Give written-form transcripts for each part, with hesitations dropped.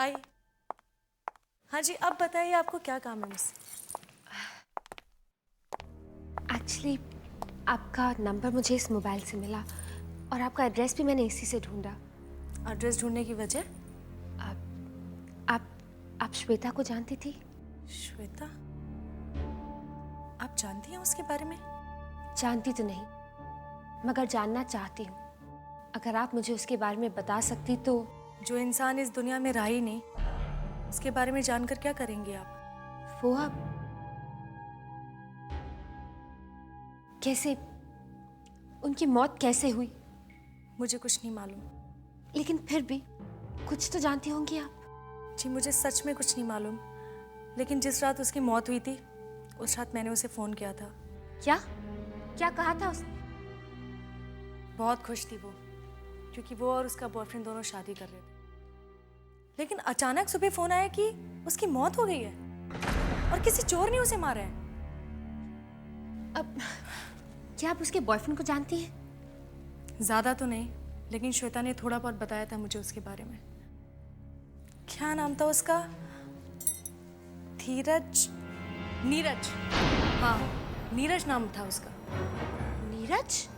आई। हाँ जी, अब बताइए आपको क्या काम है मुझसे? एक्चुअली आपका नंबर मुझे इस मोबाइल से मिला और आपका एड्रेस भी मैंने इसी से ढूंढा। एड्रेस ढूंढने की वजह? आप श्वेता को जानती थी? श्वेता? आप जानती हैं उसके बारे में? जानती तो नहीं, मगर जानना चाहती हूँ। अगर आप मुझे उसके बारे में बता सकती तो। जो इंसान इस दुनिया में रहा ही नहीं, उसके बारे में जानकर क्या करेंगे आप? वो आप कैसे, उनकी मौत कैसे हुई? मुझे कुछ नहीं मालूम। लेकिन फिर भी कुछ तो जानती होंगी आप। जी मुझे सच में कुछ नहीं मालूम, लेकिन जिस रात उसकी मौत हुई थी उस रात मैंने उसे फ़ोन किया था। क्या क्या कहा था उसने? बहुत खुश थी वो, क्योंकि वो और उसका बॉयफ्रेंड दोनों शादी कर रहे थे। लेकिन अचानक सुबह फ़ोन आया कि उसकी मौत हो गई है और किसी चोर ने उसे मारा है। अब क्या आप उसके बॉयफ्रेंड को जानती हैं? ज़्यादा तो नहीं, लेकिन श्वेता ने थोड़ा बहुत बताया था मुझे उसके बारे में। क्या नाम था उसका? धीरज, नीरज। हाँ, नीरज नाम था उसका। नीरज?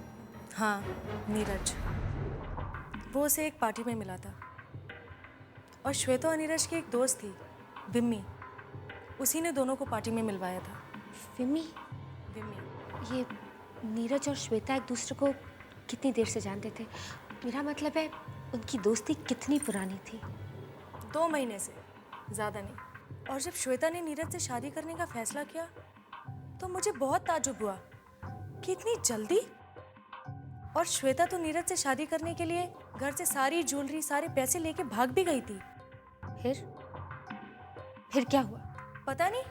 हाँ, नीरज। वो उसे एक पार्टी में मिला था और श्वेता और नीरज की एक दोस्त थी, विम्मी। उसी ने दोनों को पार्टी में मिलवाया था। विम्मी? विम्मी। ये नीरज और श्वेता एक दूसरे को कितनी देर से जानते थे? मेरा मतलब है उनकी दोस्ती कितनी पुरानी थी? 2 महीने से, ज़्यादा नहीं। और जब श्वेता ने नीरज से शादी करने का फैसला किया तो मुझे बहुत ताज्जुब हुआ कि इतनी जल्दी। और श्वेता तो नीरज से शादी करने के लिए घर से सारी ज्वेलरी, सारे पैसे लेके भाग भी गई थी। फिर क्या हुआ? पता नहीं,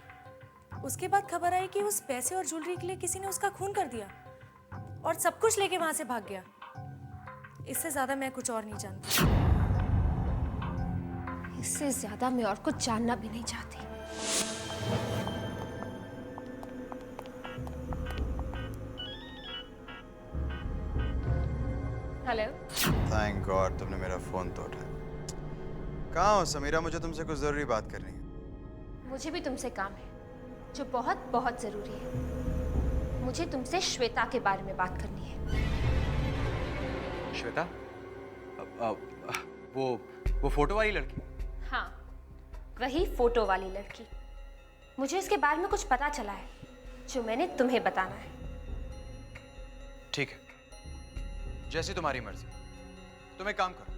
उसके बाद खबर आई कि उस पैसे और ज्वेलरी के लिए किसी ने उसका खून कर दिया और सब कुछ लेके वहां से भाग गया। इससे ज्यादा मैं कुछ और नहीं जानती। इससे ज्यादा मैं और कुछ जानना भी नहीं चाहती। हेलो। थैंक गॉड तुमने मेरा फोन तो उठाया। कहाँ हो समीरा? मुझे तुमसे कुछ जरूरी बात करनी है। मुझे भी तुमसे काम है जो बहुत बहुत जरूरी है। मुझे तुमसे श्वेता के बारे में बात करनी है। श्वेता? वो फोटो वाली लड़की? हाँ, वही फोटो वाली लड़की। मुझे उसके बारे में कुछ पता चला है जो मैंने तुम्हें बताना है। ठीक है, जैसी तुम्हारी मर्जी। तुम एक काम करो,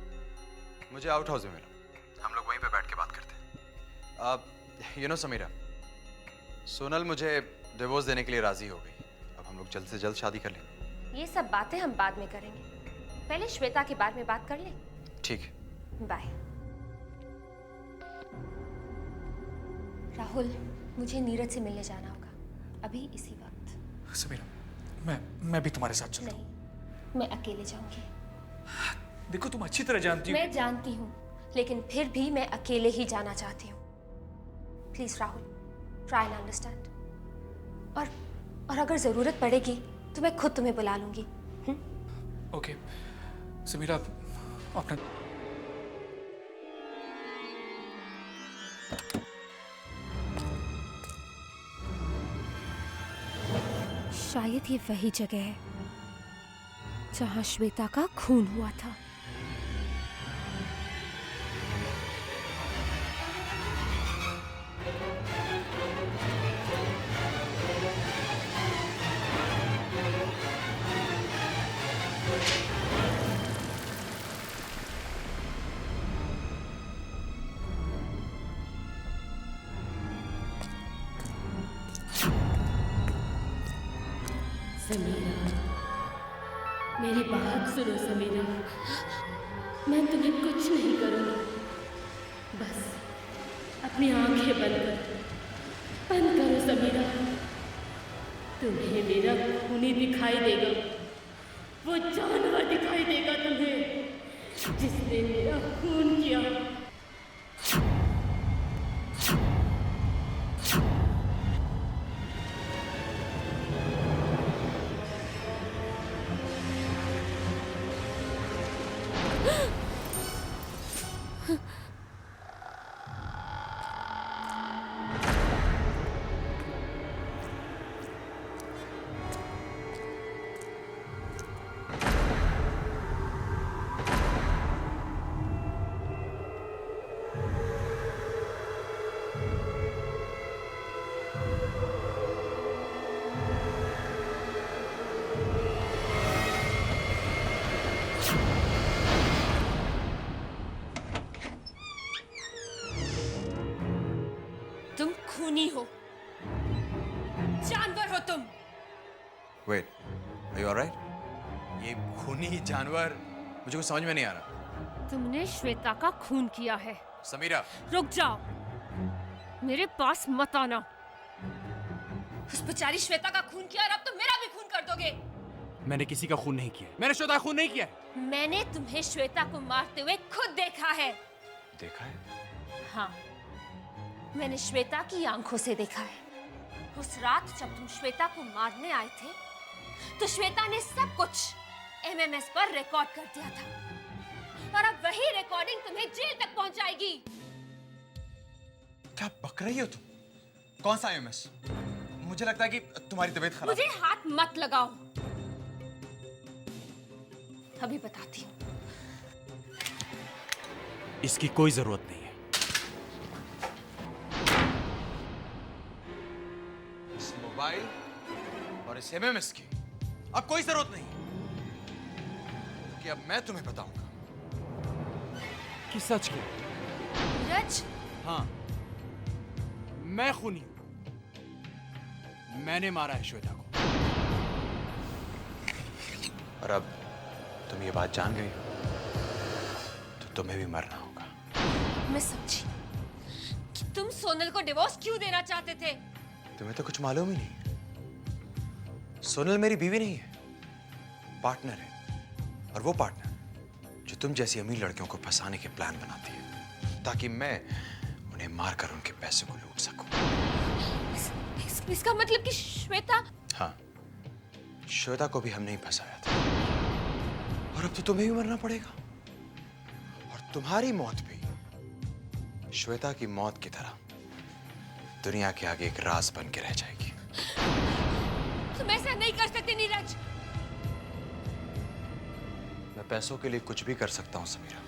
मुझे आउट हाउस में मिलो, हम लोग वहीं पे बैठ के बात करते हैं। यू नो समीरा, सोनल मुझे डिवोर्स देने के लिए राजी हो गई। अब हम लोग जल्द से जल्द शादी कर लें। ये सब बातें हम बाद में करेंगे, पहले श्वेता के बारे में बात कर लें। ठीक है। बाय। राहुल, मुझे नीरज से मिलने जाना होगा अभी इसी वक्त। समीरा, मैं भी तुम्हारे साथ चलता हूँ। नहीं, मैं अकेले जाऊंगी। देखो तुम अच्छी तरह जानती हो। मैं जानती हूँ, लेकिन फिर भी मैं अकेले ही जाना चाहती हूँ। Please Rahul, try and understand. और अगर जरूरत पड़ेगी तो मैं खुद तुम्हें बुला लूंगी। ओके समीरा, अपना शायद ये वही जगह है जहां श्वेता का खून हुआ था। समीरा, मेरी बात सुनो समीरा, मैं तुम्हें कुछ नहीं करूँगी। बस अपनी आंखें बंद करो समीरा। तुम्हें मेरा खूनी दिखाई देगा, वो जानवर दिखाई देगा तुम्हें जिसने मेरा खून किया। Wait, are you alright? ये खूनी जानवर, मुझे कुछ समझ में नहीं आ रहा। तुमने श्वेता का खून किया है। समीरा, रुक जाओ, मेरे पास मत आना। उस बेचारी श्वेता का खून किया और अब तुम मेरा भी खून कर दोगे। मैंने किसी का खून नहीं किया। मैंने श्वेता का खून नहीं किया। मैंने तुम्हें श्वेता को मारते हुए खुद देखा है। देखा है? हाँ, मैंने श्वेता की आंखों से देखा है। उस रात जब तुम श्वेता को मारने आए थे, तो श्वेता ने सब कुछ एमएमएस पर रिकॉर्ड कर दिया था, और अब वही रिकॉर्डिंग तुम्हें जेल तक पहुंचाएगी। क्या बक रही हो तुम? कौन सा एमएमएस? मुझे लगता है कि तुम्हारी तबीयत खराब मुझे हाथ मत लगाओ, अभी बताती हूँ। इसकी कोई जरूरत नहीं है। इस मोबाइल और इस एमएमएस की अब कोई जरूरत नहीं है, क्योंकि अब मैं तुम्हें बताऊंगा कि सच क्या है। नीरज, हाँ, मैं खूनी हूं। मैंने मारा है श्वेता को। और अब तुम ये बात जान गई हो, तो तुम्हें भी मरना होगा। मैं समझी कि तुम सोनल को डिवोर्स क्यों देना चाहते थे। तुम्हें तो कुछ मालूम ही नहीं। सोनल मेरी बीवी नहीं है, पार्टनर है। और वो पार्टनर जो तुम जैसी अमीर लड़कियों को फंसाने के प्लान बनाती है, ताकि मैं उन्हें मारकर उनके पैसे को लूट सकूं। इसका मतलब कि श्वेता। हाँ, श्वेता को भी हमने ही फंसाया था, और अब तो तुम्हें भी मरना पड़ेगा। और तुम्हारी मौत भी श्वेता की मौत की तरह दुनिया के आगे एक राज बन के रह जाएगी। तुम ऐसा नहीं कर सकते नीरज। मैं पैसों के लिए कुछ भी कर सकता हूं समीरा,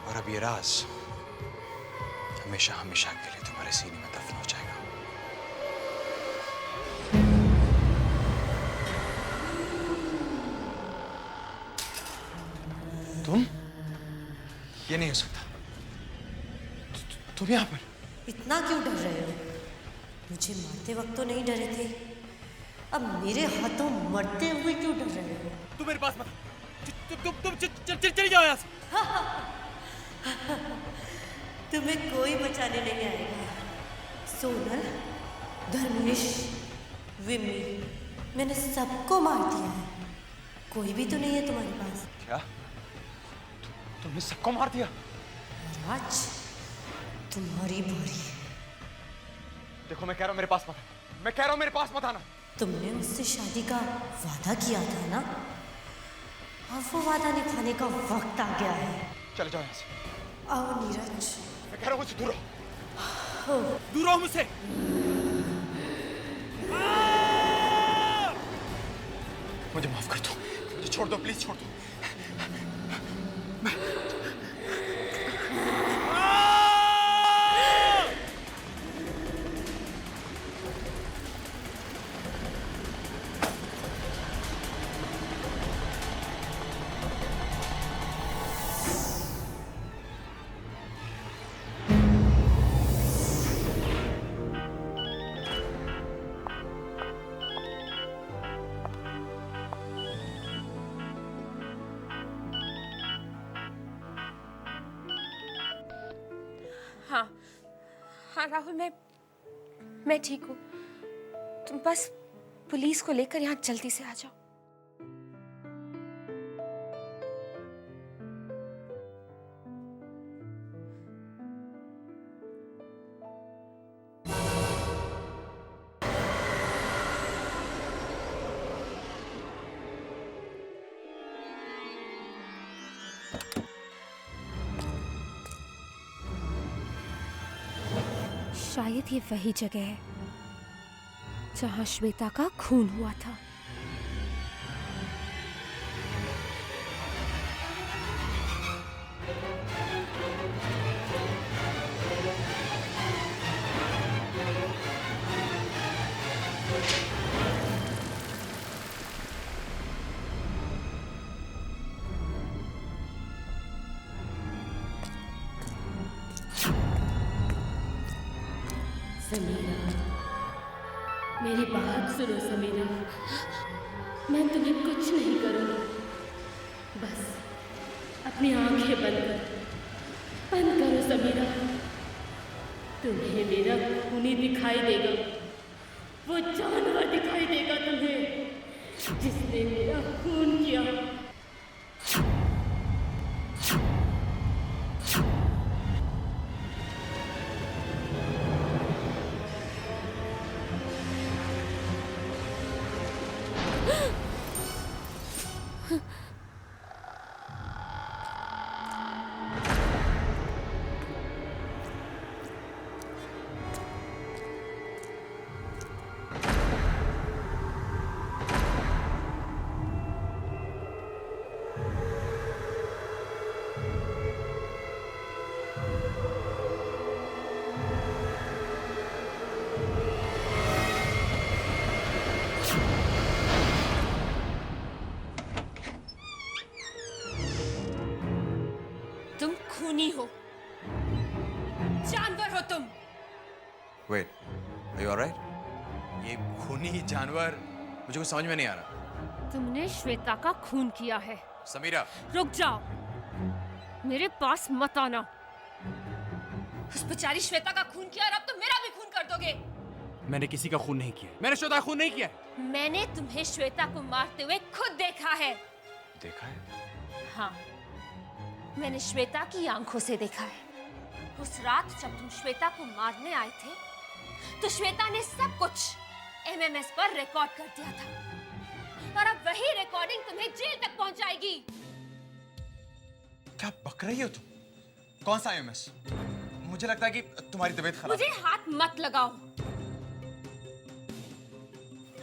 और अब ये राज हमेशा हमेशा के लिए तुम्हारे सीने में दफन हो जाएगा। तुम? ये नहीं हो सकता। तुम यहाँ पर? इतना क्यों डर रहे हो? मुझे मारते वक्त तो नहीं डरे थे, अब मेरे हाथों मरते हुए क्यों डर रहे हो? तुम मेरे पास मत। तुम चली जाओ यहाँ से। तुम्हें कोई बचाने नहीं आएगा। सोनल, धर्मेश, विमी, मैंने सबको मार दिया है। कोई भी तो नहीं है तुम्हारे पास। क्या? तुमने सबको मार दिया? राज, तुम्हारी बारी। देखो, मैं कह रहा हूँ मेरे पास मत आना। मैं कह रहा हूँ मेरे पास मत आना। तुमने मुझसे शादी का वादा किया था ना? अब वो वादा निभाने का वक्त आ गया है। चले जाओ यहाँ से। आओ नीरज। मैं कह रहा हूँ मुझसे दूर रहो। दूर रहो मुझसे। मुझे माफ कर दो, मुझे छोड़ दो, प्लीज छोड़ दो। हाँ हाँ राहुल, मैं ठीक हूँ। तुम बस पुलिस को लेकर यहाँ जल्दी से आ जाओ। शायद ये वही जगह है जहां श्वेता का खून हुआ था। समीरा, मेरी बात सुनो समीरा, मैं तुम्हें कुछ नहीं करूंगी। बस अपनी आंखें बंद करो समीरा। तुम्हें मेरा खूनी दिखाई देगा, वो जानवर दिखाई देगा तुम्हें जिसने मेरा खून किया। तुम खूनी हो, जानवर हो तुम। Wait, are you alright? ये खूनी जानवर मुझे कुछ समझ में नहीं आ रहा। तुमने श्वेता का खून किया है। समीरा, रुक जाओ, मेरे पास मत आना। उस बेचारी श्वेता का खून किया और अब तुम मेरा भी खून कर दोगे। मैंने किसी का खून नहीं किया। मैंने श्वेता का खून नहीं किया है। मैंने तुम्हें श्वेता को मारते हुए खुद देखा है। देखा है? हाँ, मैंने श्वेता की आंखों से देखा है। उस रात जब तुम श्वेता को मारने आए थे, तो श्वेता ने सब कुछ एमएमएस पर रिकॉर्ड कर दिया था, और अब वही रिकॉर्डिंग तुम्हें जेल तक पहुंचाएगी। क्या बक रही हो तुम? कौन सा एमएमएस? मुझे लगता है कि तुम्हारी तबीयत खराब मुझे हाथ मत लगाओ,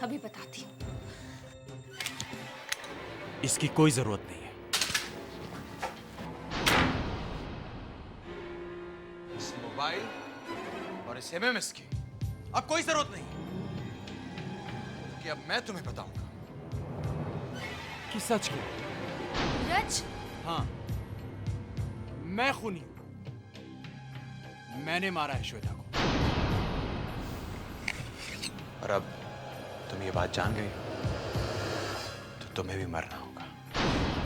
अभी बताती हूँ। इसकी कोई जरूरत नहीं है। इस मोबाइल और इस एमएमएस की अब कोई जरूरत नहीं, क्योंकि अब मैं तुम्हें बताऊंगा कि सच की। नीरज, हाँ, मैं खूनी हूं। मैंने मारा है श्वेता को। और अब तुम ये बात जान गई तो तुम्हें भी मरना होगा।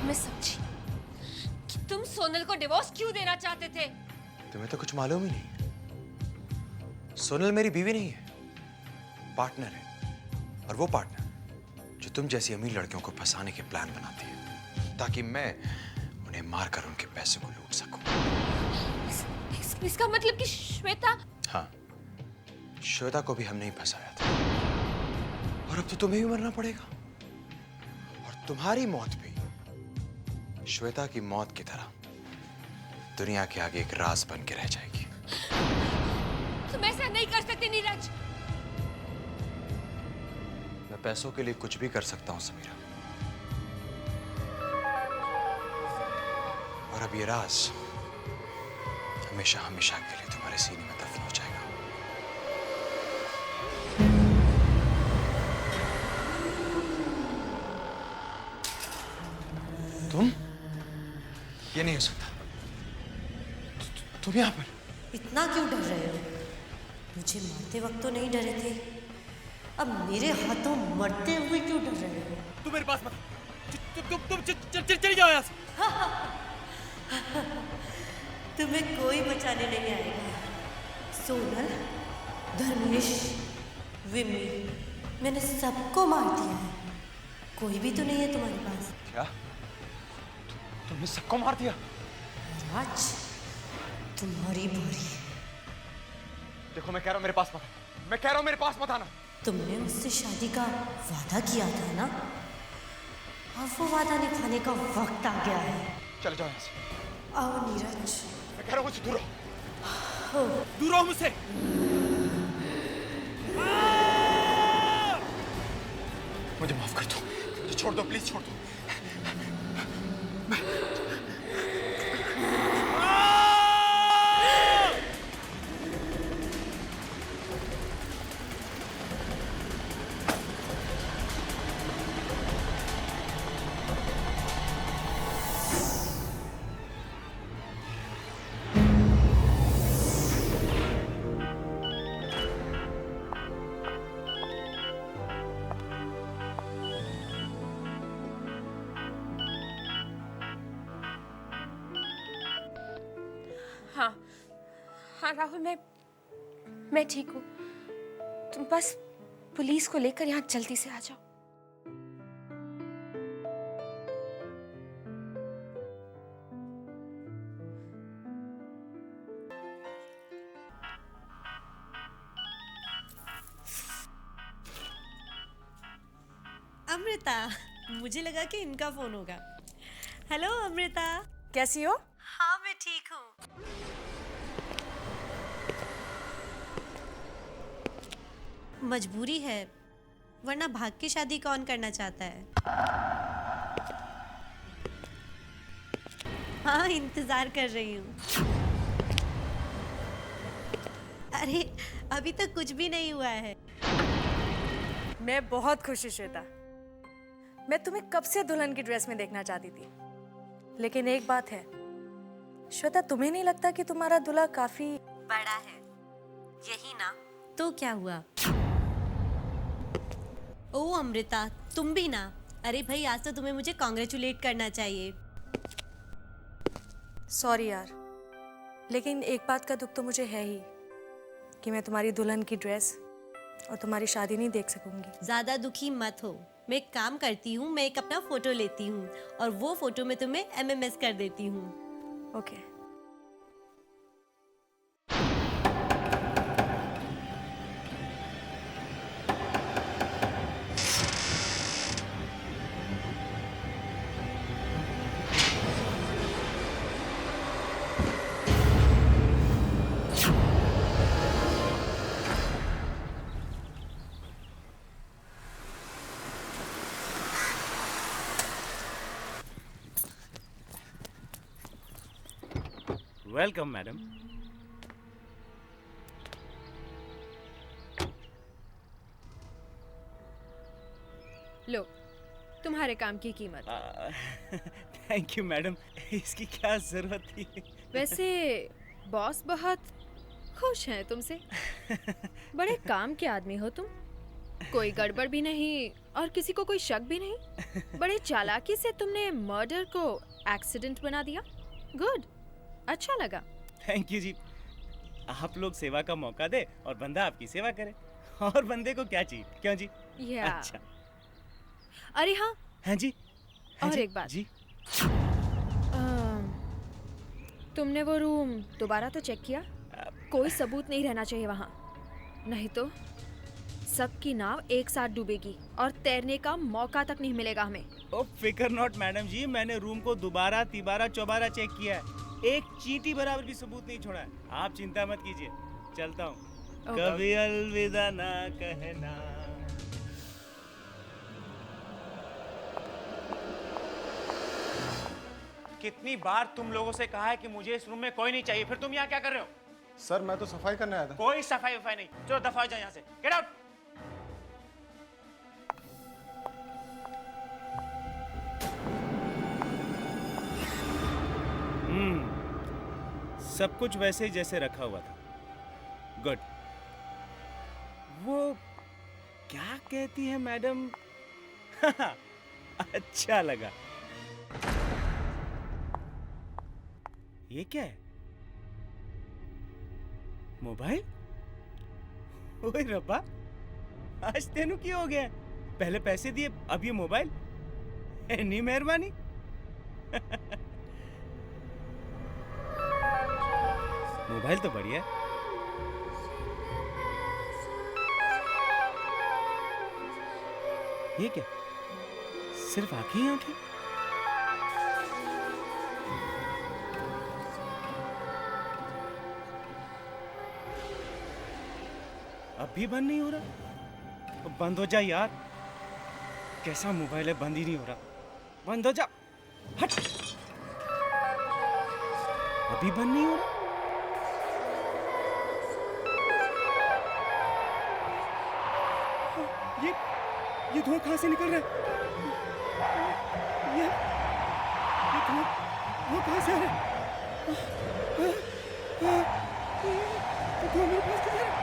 मैं समझी कि तुम सोनल को डिवोर्स क्यों देना चाहते थे। तुम्हें तो कुछ मालूम ही नहीं। सोनल मेरी बीवी नहीं है, पार्टनर है। और वो पार्टनर जो तुम जैसी अमीर लड़कियों को फंसाने के प्लान बनाती है, ताकि मैं उन्हें मारकर उनके पैसे को लूट सकूं। इसका मतलब कि श्वेता। हाँ, श्वेता को भी हमने ही फंसाया था, और अब तो तुम्हें भी मरना पड़ेगा। और तुम्हारी मौत भी श्वेता की मौत की तरह दुनिया के आगे एक राज बन के रह जाएगी। तुम ऐसा नहीं कर सकते नीरज। मैं पैसों के लिए कुछ भी कर सकता हूं समीरा, और अब ये राज हमेशा हमेशा के लिए तुम्हारे सीने में दफन हो जाएगा। तुम? ये नहीं हो सकता। तुम यहां पर? इतना क्यों डर रहे हो? मुझे मारते वक्त तो नहीं डरे थे, अब मेरे हाथों मरते हुए क्यों डर रहे हो? तुम मेरे पास मत। तुम चली जाओ यहाँ से। तुम्हें कोई बचाने नहीं आएगा। सोनल, धर्मेश, विमी, मैंने सबको मार दिया है। कोई भी तो नहीं है तुम्हारे पास। क्या? तुमने सबको मार दिया? राज, तुम्हारी बारी। देखो, मैं कह रहा हूं मेरे पास मत आना। मैं कह रहा हूं मेरे पास मत आना। तुमने मुझसे शादी का वादा किया था ना? अब वो वादा निभाने का वक्त आ गया है। चले जाओ यहाँ से। आओ नीरज। मैं कह रहा हूं मुझसे दूर रहो। दूर रहो मुझसे। मुझे माफ कर दो, मुझे छोड़ दो, प्लीज छोड़ दो। हाँ राहुल, मैं ठीक हूँ। तुम बस पुलिस को लेकर यहाँ जल्दी से आ जाओ। अमृता, मुझे लगा कि इनका फोन होगा। हेलो अमृता। कैसी हो? हाँ मैं ठीक हूँ। मजबूरी है, वरना भाग के शादी कौन करना चाहता है। हाँ इंतजार कर रही हूँ। अरे अभी तक कुछ भी नहीं हुआ है। मैं बहुत खुश हूँ श्वेता। मैं तुम्हें कब से दुल्हन की ड्रेस में देखना चाहती थी, लेकिन एक बात है श्वेता, तुम्हें नहीं लगता कि तुम्हारा दूल्हा काफी बड़ा है? यही ना, तो क्या हुआ? ओ अमृता, तुम भी ना। अरे भाई, आज तो तुम्हें मुझे कॉन्ग्रेचुलेट करना चाहिए। सॉरी यार, लेकिन एक बात का दुख तो मुझे है ही कि मैं तुम्हारी दुल्हन की ड्रेस और तुम्हारी शादी नहीं देख सकूंगी। ज्यादा दुखी मत हो। मैं एक काम करती हूँ, मैं एक अपना फोटो लेती हूँ और वो फोटो मैं तुम्हें MMS कर देती हूँ। ओके। Welcome madam. लो, तुम्हारे काम की कीमत। थैंक यू मैडम, इसकी क्या जरूरत थी? वैसे बॉस बहुत खुश हैं तुमसे। बड़े काम के आदमी हो तुम। कोई गड़बड़ भी नहीं और किसी को कोई शक भी नहीं। बड़े चालाकी से तुमने मर्डर को एक्सीडेंट बना दिया। गुड, अच्छा लगा। थैंक यू जी। आप लोग सेवा का मौका दे और बंदा आपकी सेवा करे, और बंदे को क्या चाहिए, क्यों जी? या अच्छा। अरे हाँ, हाँ जी। हाँ और जी, एक बात जी। तुमने वो रूम दोबारा तो चेक किया? कोई सबूत नहीं रहना चाहिए वहाँ, नहीं तो सबकी नाव एक साथ डूबेगी और तैरने का मौका तक नहीं मिलेगा हमें। ओ फिकर नॉट मैडम जी, मैंने रूम को दोबारा तिबारा चौबारा चेक किया है, एक चींटी बराबर भी सबूत नहीं छोड़ा है। आप चिंता मत कीजिए, चलता हूँ। कभी अलविदा ना कहना। कितनी बार तुम लोगों से कहा है कि मुझे इस रूम में कोई नहीं चाहिए, फिर तुम यहाँ क्या कर रहे हो? सर मैं तो सफाई करने आया था। कोई सफाई वफाई नहीं, चलो दफा हो जाओ यहाँ से, गेट आउट। सब कुछ वैसे जैसे रखा हुआ था। गुड। वो क्या कहती है मैडम? अच्छा लगा। ये क्या है? मोबाइल? ओए रब्बा, आज तेनू की हो गया? पहले पैसे दिए, अब ये मोबाइल? इतनी मेहरबानी। मोबाइल तो बढ़िया है। ये क्या? सिर्फ आंखें ही आंखें? अब भी बंद नहीं हो रहा? तो बंद हो जा यार। कैसा मोबाइल है, बंद ही नहीं हो रहा। बंद हो जा, हट। अभी बंद नहीं हो रहा। ये धुआं कहाँ से निकल रहा है? ये धुआं कहाँ से आ रहा है? धुआं मेरे पास क्यों आ रहा है?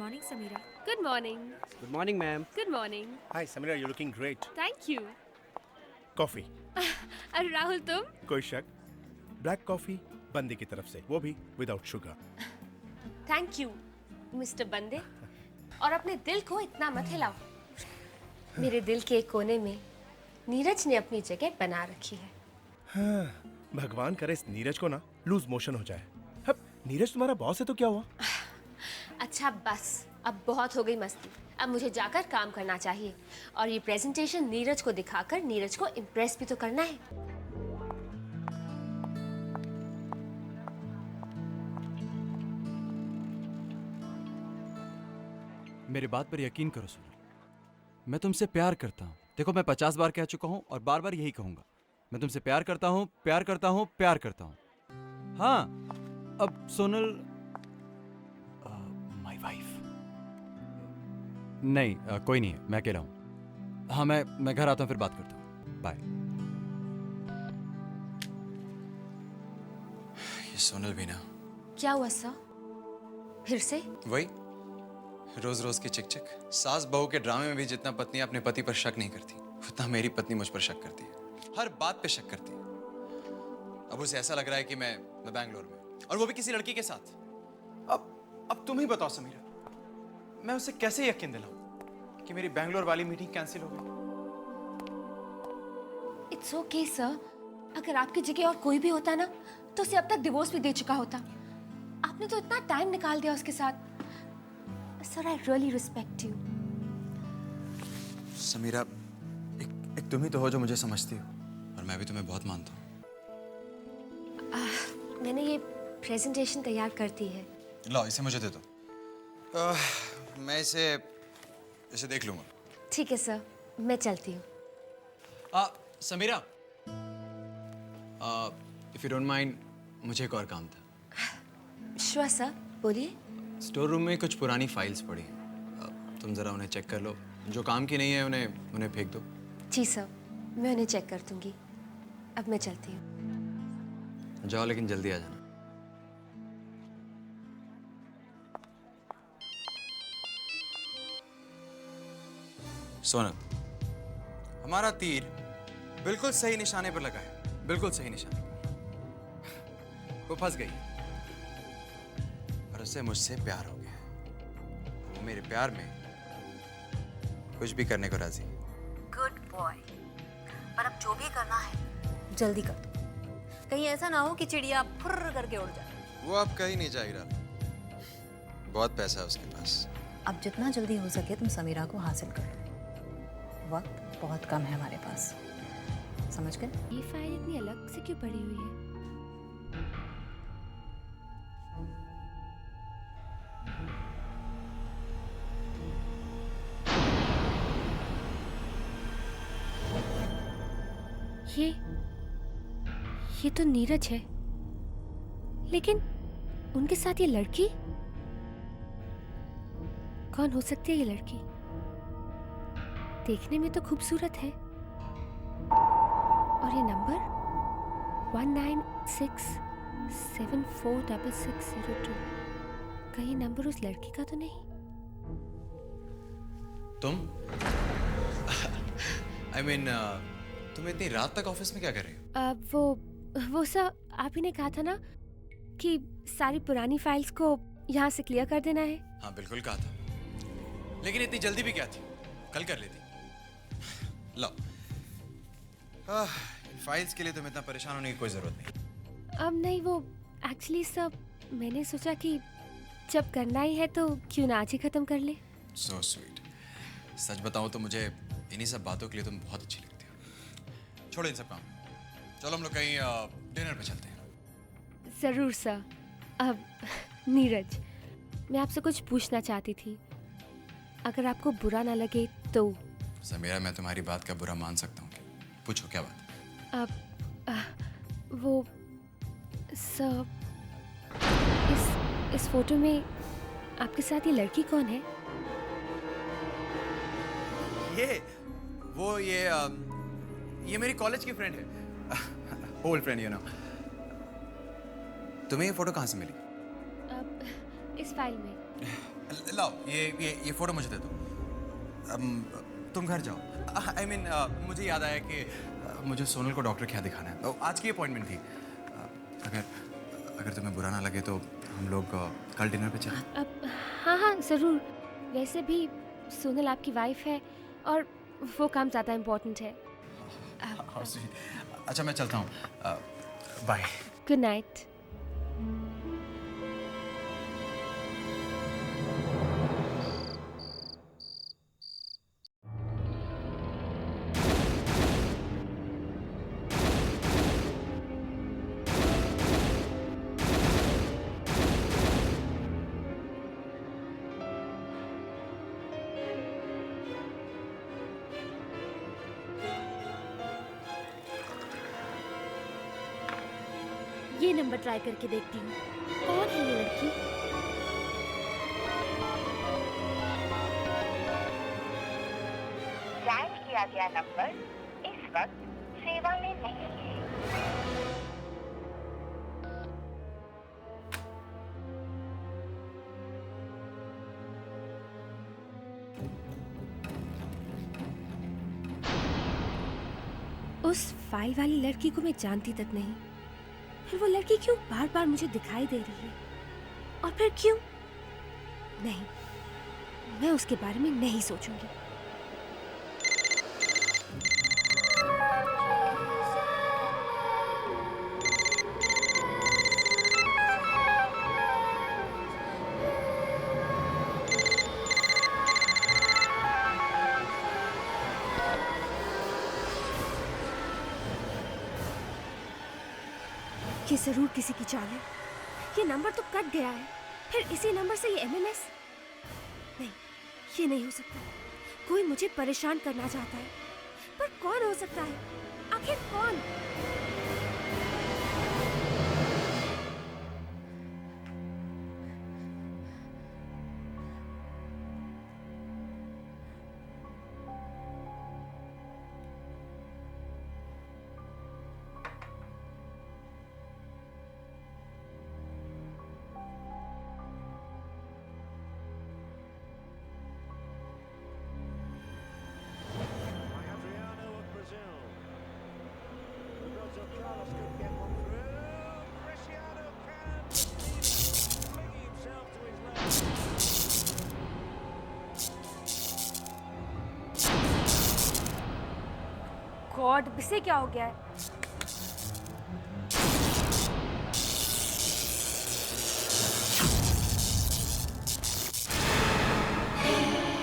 Morning Sameera. Good morning. Good morning ma'am. Good morning. Hi Sameera, you looking great. Thank you. Coffee? अरे राहुल तुम? कोई शक? ब्लैक कॉफी बंदे की तरफ से, वो भी without sugar. Thank you mister बंदे। और अपने दिल को इतना मत हिलाओ। मेरे दिल के एक कोने में नीरज ने अपनी जगह बना रखी है। हाँ, भगवान करे इस नीरज को ना लूज मोशन हो जाए। अब नीरज तुम्हारा बॉस है तो क्या हुआ? अच्छा बस, अब बहुत हो गई मस्ती। अब मुझे जाकर काम करना चाहिए और ये प्रेजेंटेशन नीरज को दिखाकर नीरज को इम्प्रेस भी तो करना है। मेरी बात पर यकीन करो सोनल, मैं तुमसे प्यार करता हूँ। देखो मैं 50 बार कह चुका हूँ और बार बार यही कहूंगा। मैं तुमसे प्यार करता हूँ, प्यार करता हूँ, प्यार करता हूँ। हाँ, अब सोनल माय वाइफ नहीं, कोई नहीं है, मैं अकेला हूँ। हाँ, मैं घर आता हूँ, फिर बात करता हूँ। बाय। ये सोनल भी ना। क्या हुआ सर? फिर से? वही रोज रोज की चिक चिक। सास बहू के ड्रामे में भी जितना पत्नी अपने पति पर शक नहीं करती, उतना मेरी पत्नी मुझ पर शक करती है। हर बात पे शक करती है। अब उसे ऐसा लग रहा है कि मैं बैंगलोर में, और वो भी किसी लड़की के साथ। अब तुम ही बताओ समीरा, मैं उसे कैसे यकीन दिलाऊं कि मेरी बैंगलोर वाली मीटिंग कैंसिल हो गई? It's okay sir. अगर आपकी जगह और कोई भी होता ना तो उसे अब तक डिवोर्स भी दे चुका होता। आपने तो इतना टाइम निकाल दिया उसके साथ। Sir I really respect you. Sameera, एक तुम ही तो हो जो मुझे समझती हो, और मैं भी तुम्हें बहुत मानता हूँ। मैंने ये प्रेजेंटेशन तैयार कर दी है। लो इसे मुझे दे दो। मैं इसे देख लूंगा। ठीक है सर, मैं चलती हूँ। Sameera, if you don't mind, मुझे एक और काम था। श्योर सर, बोलिए। स्टोर रूम में कुछ पुरानी फाइल्स पड़ी हैं। तुम जरा उन्हें चेक कर लो। जो काम की नहीं है उन्हें फेंक दो। जी सर, मैं उन्हें चेक कर दूंगी। अब मैं चलती हूँ। जाओ, लेकिन जल्दी आ जाना। सोनल, हमारा तीर बिल्कुल सही निशाने पर लगा है, बिल्कुल सही निशाने पर। वो फंस गई और उसे मुझसे प्यार हो गया है। वो मेरे प्यार में कुछ भी करने को राजी। Good boy. पर अब जो भी करना है जल्दी कर दो, कहीं ऐसा ना हो कि चिड़िया फुर्र करके उड़ जाए। वो अब कहीं नहीं जाएगी रानी, बहुत पैसा है उसके पास। अब जितना जल्दी हो सके तुम समीरा को हासिल कर लो, वक्त बहुत कम है हमारे पास, समझ गए? ये फाइल इतनी अलग से क्यों पड़ी हुई है? ये तो नीरज है, लेकिन उनके साथ ये लड़की कौन हो सकती है? ये लड़की देखने में तो खूबसूरत है, और ये नंबर 1967460602, कहीं नंबर उस लड़की का तो नहीं? तुम I mean, तुम इतनी रात तक ऑफिस में क्या कर रही हो? वो सर, आप ही ने कहा था ना कि सारी पुरानी फाइल्स को यहाँ से क्लियर कर देना है। हाँ बिल्कुल कहा था, लेकिन इतनी जल्दी भी क्या थी, कल कर लेती। लो, फाइल्स के लिए तुम्हें इतना परेशान होने की कोई जरूरत नहीं। अब नहीं, वो एक्चुअली सब मैंने सोचा कि जब करना ही है तो क्यों ना आज ही खत्म कर ले। So sweet। सच बताऊं तो मुझे इन्हीं सब बातों के लिए तुम बहुत अच्छी लगती हो। छोड़ो इन सब काम, चलो हम लोग कहीं डिनर पे चलते हैं। जरूर सर। अब नीरज, मैं आपसे कुछ पूछना चाहती थी, अगर आपको बुरा ना लगे तो। समीरा, मैं तुम्हारी बात का बुरा मान सकता हूँ, पूछो क्या बात है? अब वो सर, इस फोटो में आपके साथ ये लड़की कौन है? ये मेरी कॉलेज की फ्रेंड है, ओल्ड फ्रेंड यू नो। तुम्हें ये फोटो कहाँ से मिली? अब इस फाइल में। लाओ ये फोटो मुझे दे दो। तुम घर जाओ। आई मीन मुझे याद आया कि मुझे सोनल को डॉक्टर के यहाँ दिखाना है। आज की अपॉइंटमेंट थी। अगर तुम्हें बुरा ना लगे तो हम लोग कल डिनर पे चलें। हाँ हाँ ज़रूर। वैसे भी सोनल आपकी वाइफ है और वो काम ज़्यादा इम्पोर्टेंट है। अच्छा मैं चलता हूँ। बाय। Good night. ये नंबर ट्राई करके देखती हूँ, कौन है ये लड़की? डायल किया गया नंबर इस वक्त सेवा में नहीं है। उस फाइल वाली लड़की को मैं जानती तक नहीं, फिर वो लड़की क्यों बार बार मुझे दिखाई दे रही है? और फिर क्यों? नहीं, मैं उसके बारे में नहीं सोचूंगी। ये जरूर किसी की चाल है। ये नंबर तो कट गया है, फिर इसी नंबर से ये एमएमएस? नहीं, ये नहीं हो सकता। कोई मुझे परेशान करना चाहता है, पर कौन हो सकता है? आखिर कौन? गॉड, इसे क्या हो गया है?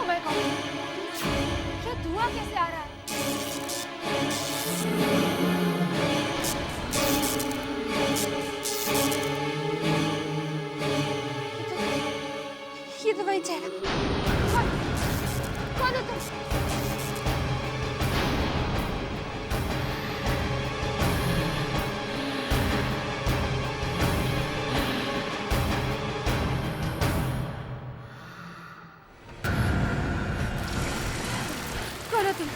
Oh my God! ये धुआं कैसे आ रहा है? ये तो वही चेहरा। कौन हो तुम? कौन हो तुम?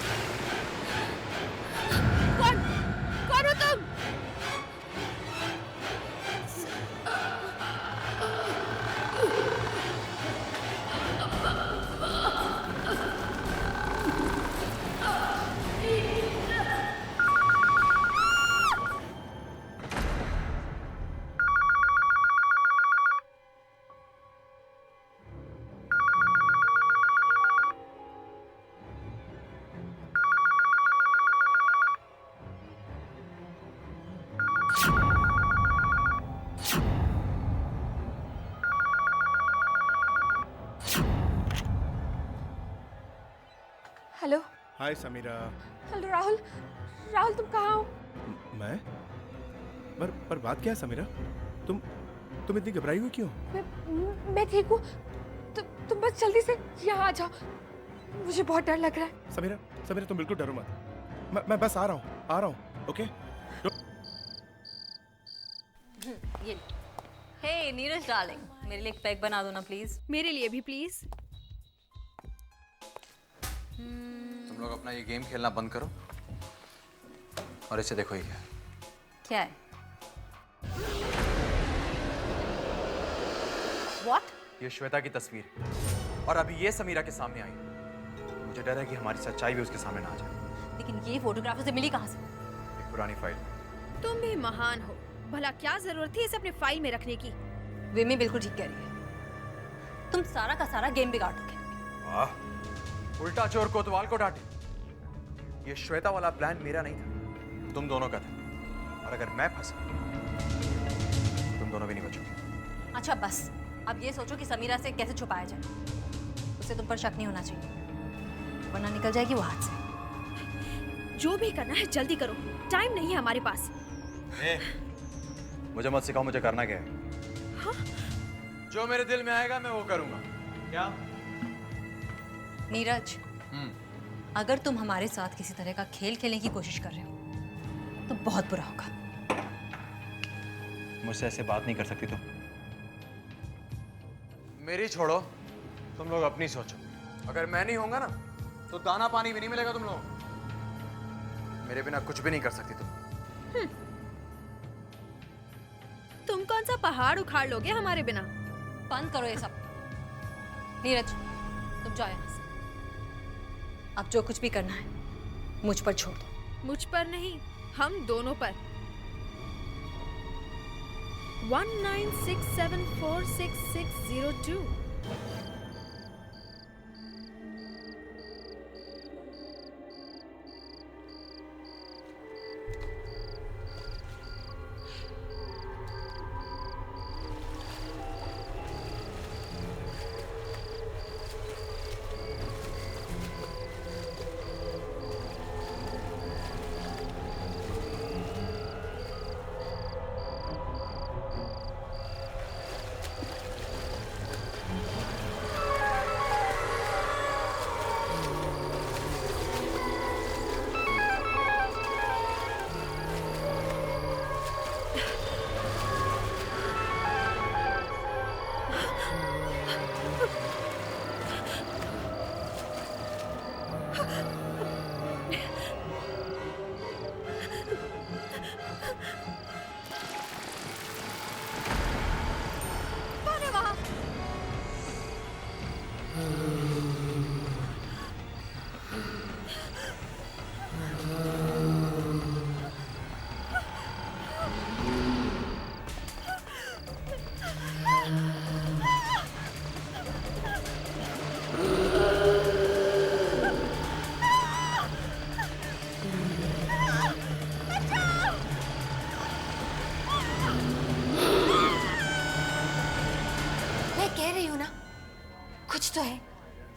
हेलो। हाय समीरा। हेलो राहुल। राहुल तुम कहाँ हो? मैं? पर बात क्या है समीरा? तुम इतनी घबराई हुई क्यों? मैं ठीक हूँ। तुम बस जल्दी से यहाँ आ जाओ, मुझे बहुत डर लग रहा है। समीरा तुम बिल्कुल डरो मत। मैं बस आ रहा हूँ। ओके? ये हे नीरज डार्लिंग, मेरे लिए एक पैक बना दो ना प्लीज। मेरे लिए भी प्लीज। तुम लोग अपना ये गेम खेलना बंद करो और इसे देखो। ये क्या है? क्या है? What? ये श्वेता की तस्वीर है और अभी ये समीरा के सामने आई है। मुझे डर है कि हमारी सच्चाई भी उसके सामने ना आ जाए। लेकिन ये फोटोग्राफ उसे मिली कहाँ से? एक पुरानी फाइल। तुम भी महान हो। भला क्या जरूरत थी इसे अपने फाइल में रखने की? विमी बिल्कुल ठीक कह रही है। तुम सारा का सारा गेम बिगाड़ दोगे। उल्टा चोर कोतवाल को डांटे। ये श्वेता वाला प्लान मेरा नहीं था, तुम दोनों का था। और अगर मैं फंसा तो तुम दोनों भी नहीं बचोगे। अच्छा बस, अब ये सोचो कि समीरा से कैसे छुपाया जाए। उसे तुम पर शक नहीं होना चाहिए, वरना निकल जाएगी वो हाथ से। जो भी करना है जल्दी करो, टाइम नहीं है हमारे पास। मुझे मत सिखाओ मुझे करना क्या है। हाँ? जो मेरे दिल में आएगा मैं वो करूंगा। क्या? नीरज, अगर तुम हमारे साथ किसी तरह का खेल खेलने की कोशिश कर रहे हो तो बहुत बुरा होगा। मुझसे ऐसे बात नहीं कर सकती तुम। मेरी छोड़ो, तुम लोग अपनी सोचो। अगर मैं नहीं होऊंगा ना तो दाना पानी भी नहीं मिलेगा तुम लोगों को। मेरे बिना कुछ भी नहीं कर सकती तुम। तुम कौन सा पहाड़ उखाड़ लोगे हमारे बिना? बंद करो ये सब। नीरज, तुम जाओ यहाँ से। अब जो कुछ भी करना है मुझ पर छोड़ दो। मुझ पर नहीं, हम दोनों पर। 1967466602।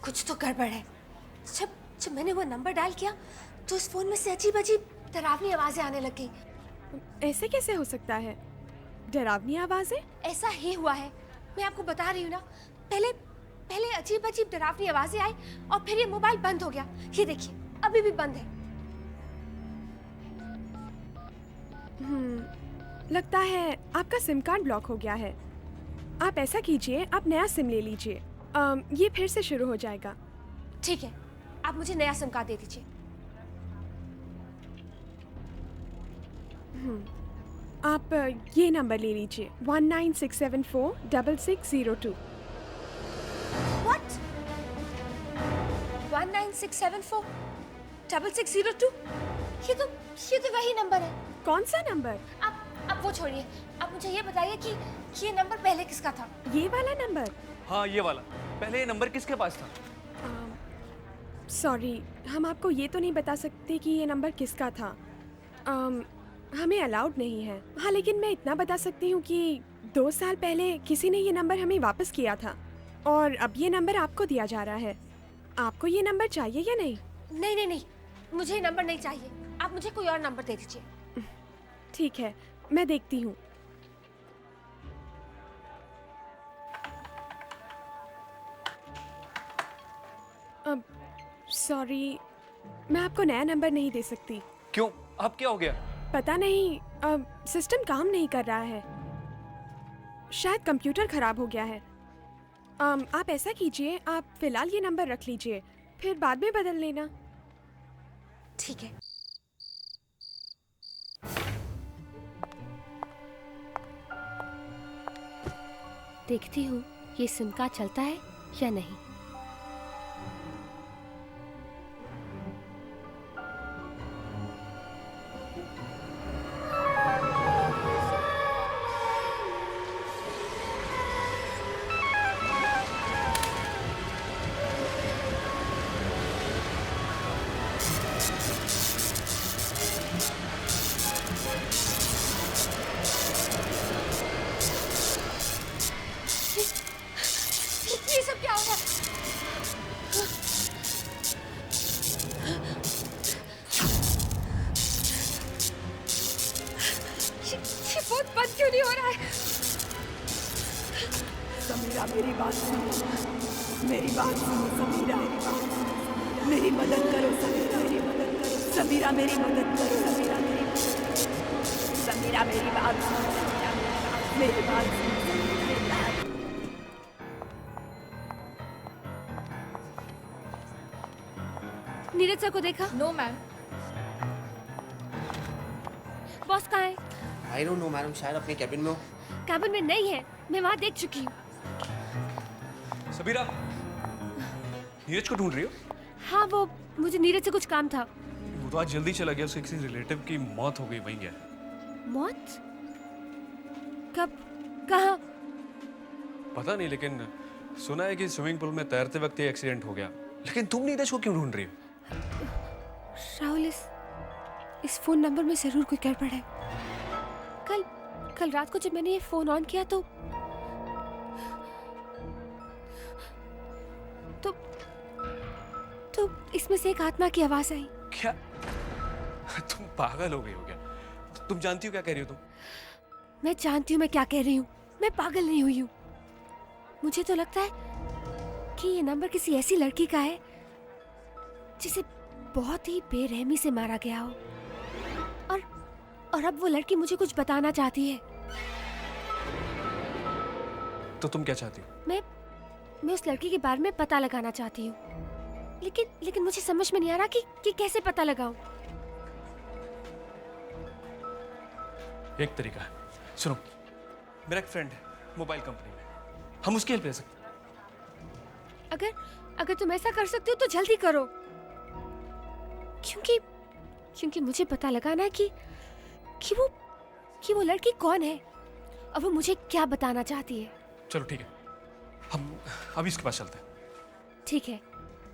कुछ तो गड़बड़ है। जब मैंने वो नंबर डायल किया तो उस फोन में से अजीब अजीब डरावनी आवाजें आने लग गई। ऐसे कैसे हो सकता है? डरावनी आवाजें? ऐसा ही हुआ है, मैं आपको बता रही हूँ ना। पहले अजीब अजीब डरावनी आवाजें आई और फिर ये मोबाइल बंद हो गया। ये देखिए अभी भी बंद है। लगता है आपका सिम कार्ड ब्लॉक हो गया है। आप ऐसा कीजिए, आप नया सिम ले लीजिए। ये फिर से शुरू हो जाएगा। ठीक है, आप मुझे नया सिम कार्ड दे दीजिए। आप ये नंबर ले लीजिए 1967466602। What? 1967466602? ये तो वही नंबर है। कौन सा नंबर? आप वो छोड़िए, आप मुझे ये बताइए कि ये नंबर पहले किसका था? ये वाला नंबर? हाँ ये वाला। पहले ये नंबर किसके पास था? सॉरी, हम आपको ये तो नहीं बता सकते कि ये नंबर किसका था। हमें अलाउड नहीं है। हाँ, लेकिन मैं इतना बता सकती हूँ कि 2 साल पहले किसी ने ये नंबर हमें वापस किया था और अब ये नंबर आपको दिया जा रहा है। आपको ये नंबर चाहिए या नहीं? नहीं, मुझे ये नंबर नहीं चाहिए। आप मुझे कोई और नंबर दे दीजिए। ठीक है, मैं देखती हूँ। अब सॉरी, मैं आपको नया नंबर नहीं दे सकती। क्यों? अब क्या हो गया? पता नहीं, अब सिस्टम काम नहीं कर रहा है। शायद कंप्यूटर खराब हो गया है। आप ऐसा कीजिए, आप फिलहाल ये नंबर रख लीजिए, फिर बाद में बदल लेना। ठीक है। देखती हूँ ये सिम कार्ड चलता है या नहीं। ये सब क्या हो रहा है? ये फोन बंद क्यों नहीं हो रहा है? समीरा मेरी बात सुनो, मेरी बात सुनो समीरा, मेरी मदद करो समीरा, मेरी मदद करो समीरा, मेरी मदद करो समीरा, समीरा मेरी बात सुनो, मेरी बात सुनो। नीरज सर को देखा? No ma'am. बॉस कहाँ है? आई डोंट नो मैडम, शायद अपने कैबिन में हो। कैबिन में नहीं है, मैं वहाँ देख चुकी हूँ। सबीरा, नीरज को ढूंढ रही हो? हाँ, वो मुझे नीरज से कुछ काम था। वो तो आज जल्दी चला गया, उसके किसी रिलेटिव की मौत हो गई, वहीं गया। मौत? कब? कहाँ? पता नहीं, लेकिन सुना है कि स्विमिंग पूल में तैरते वक्त ये एक्सीडेंट हो गया। लेकिन तुम नीरज को क्यों ढूंढ रही हो? राहुल, इस फोन नंबर में जरूर कोई गड़बड़ है। कल रात को जब मैंने ये फोन ऑन किया तो इसमें से एक आत्मा की आवाज आई। क्या? तुम पागल हो गई हो क्या? तुम जानती हो क्या कह रही हो तुम? मैं जानती हूँ मैं क्या कह रही हूँ, मैं पागल नहीं हुई हूँ। मुझे तो लगता है कि ये नंबर किसी ऐसी लड़की का है जिसे बहुत ही बेरहमी से मारा गया हो, और अब वो लड़की मुझे कुछ बताना चाहती है। तो तुम क्या चाहती हो? मैं उस लड़की के बारे में पता लगाना चाहती हूँ, लेकिन मुझे समझ में नहीं आ रहा कि कैसे पता लगाऊं। एक तरीका है, सुनो, मेरा एक फ्रेंड है मोबाइल कंपनी में, हम उसकी हेल्प ले सकते हैं। अगर तुम ऐसा कर सकते हो तो जल्दी करो, क्योंकि मुझे पता लगाना है कि वो लड़की कौन है और वो मुझे क्या बताना चाहती है। चलो ठीक है, हम अभी इसके पास चलते हैं। ठीक है,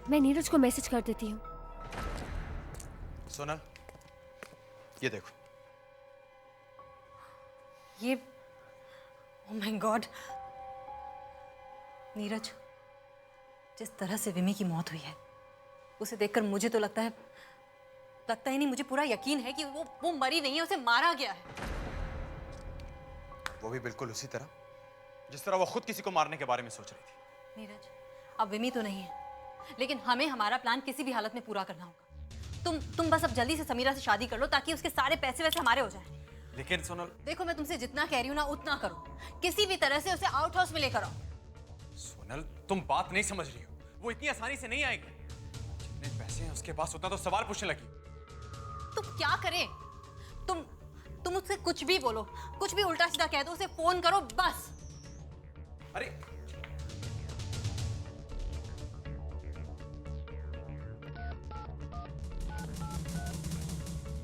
मैं नीरज को मैसेज कर देती हूँ। सोनल, ये देखो। ये ओह माय गॉड, नीरज, जिस तरह से विमी की मौत हुई है उसे देखकर मुझे तो लगता ही नहीं, मुझे पूरा यकीन है कि वो मरी नहीं है, उसे मारा गया है। वो भी बिल्कुल उसी तरह जिस तरह वो खुद किसी को मारने के बारे में सोच रही थी। नीरज, अब विमी तो नहीं है, लेकिन हमें हमारा प्लान किसी भी हालत में पूरा करना होगा। तुम बस अब जल्दी से समीरा से शादी कर लो ताकि उसके सारे पैसे वैसे हमारे हो जाएं। लेकिन सोनल, देखो, मैं तुमसे जितना कह रही हूँ ना उतना करो, किसी भी तरह से उसे आउट हाउस में लेकर आओ। सोनल, तुम बात नहीं समझ रही हो, वो इतनी आसानी से नहीं आएगी। जितने पैसे हैं उसके पास, उतना तो सवाल पूछने लगी। तुम क्या करें? तुम उससे कुछ भी बोलो, कुछ भी उल्टा सीधा कह दो, उसे फोन करो बस। अरे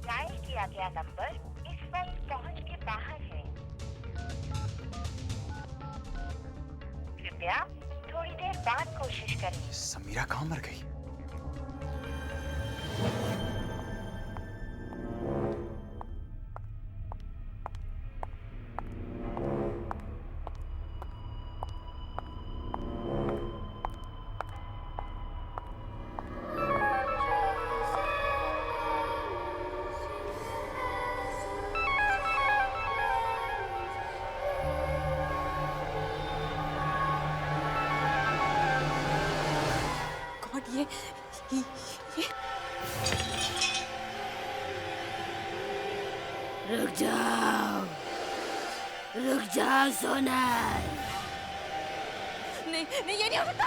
डायल किया गया नंबर इस वक्त पहुंच के बाहर है। कृपया थोड़ी देर बाद कोशिश करें। समीरा कहाँ मर गई? ये रुक जाओ सोनल। नहीं, ये नहीं हो सकता।